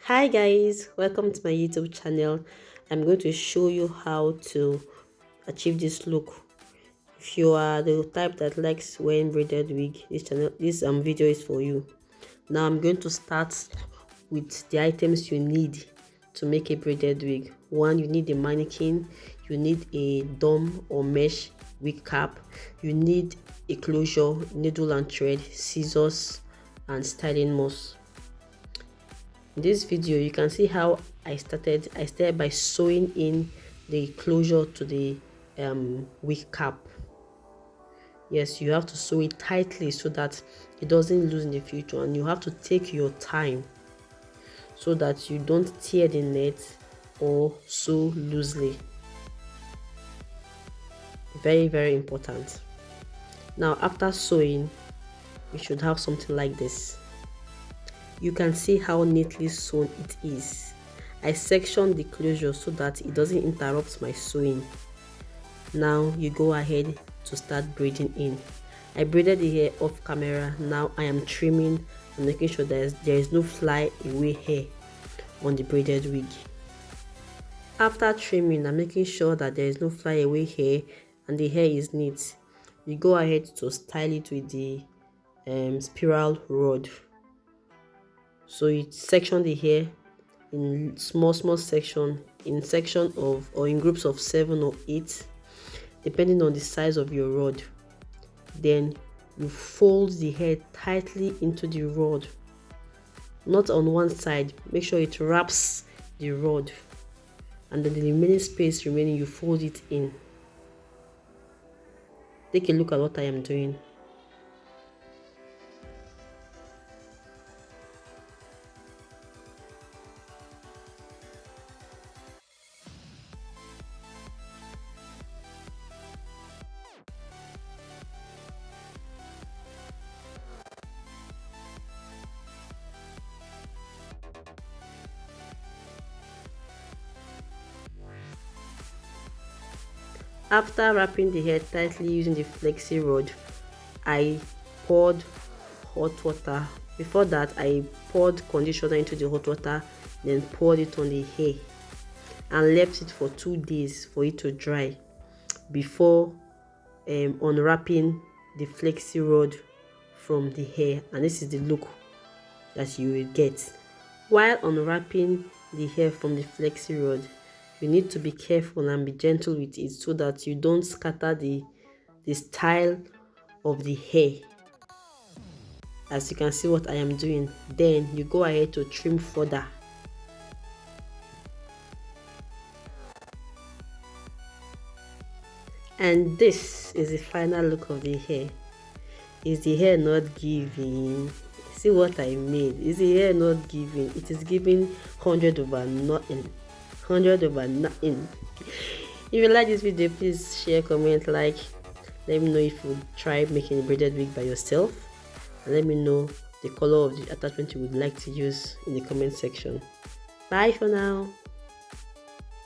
Hi guys, welcome to my YouTube channel. I'm going to show you how to achieve this look. If you are the type that likes wearing braided wig, this video is for you. Now I'm going to start with the items you need to make a braided wig. One, you need a mannequin, you need a dome or mesh wig cap, you need a closure, needle and thread, scissors, and styling mousse. In this video you can see how I started by sewing in the closure to the wig cap. Yes, you have to sew it tightly so that it doesn't lose in the future, and you have to take your time so that you don't tear the net or sew loosely. Very important. Now after sewing, you should have something like this. You can see how neatly sewn it is. I sectioned the closure so that it doesn't interrupt my sewing. Now you go ahead to start braiding in. I braided the hair off camera. Now I am trimming and making sure there is no fly away hair on the braided wig. After trimming, I'm making sure that there is no fly away hair and the hair is neat. You go ahead to style it with the spiral rod. So you section the hair in small section, in groups of 7 or 8, depending on the size of your rod. Then you fold the hair tightly into the rod, not on one side. Make sure it wraps the rod, and then the remaining space you fold it in. Take a look at what I am doing. After wrapping the hair tightly using the Flexi rod, I poured hot water. Before that, I poured conditioner into the hot water, then poured it on the hair and left it for 2 days for it to dry before unwrapping the Flexi rod from the hair. And this is the look that you will get. While unwrapping the hair from the Flexi rod, you need to be careful and be gentle with it so that you don't scatter the style of the hair. As you can see what I am doing, then you go ahead to trim further. And this is the final look of the hair. Is the hair not giving? See what I made. Is the hair not giving? It is giving 100 over nothing. 100 over nothing. If you like this video, please share, comment, like. Let me know if you would try making a braided wig by yourself, and let me know the color of the attachment you would like to use in the comment section. Bye for now.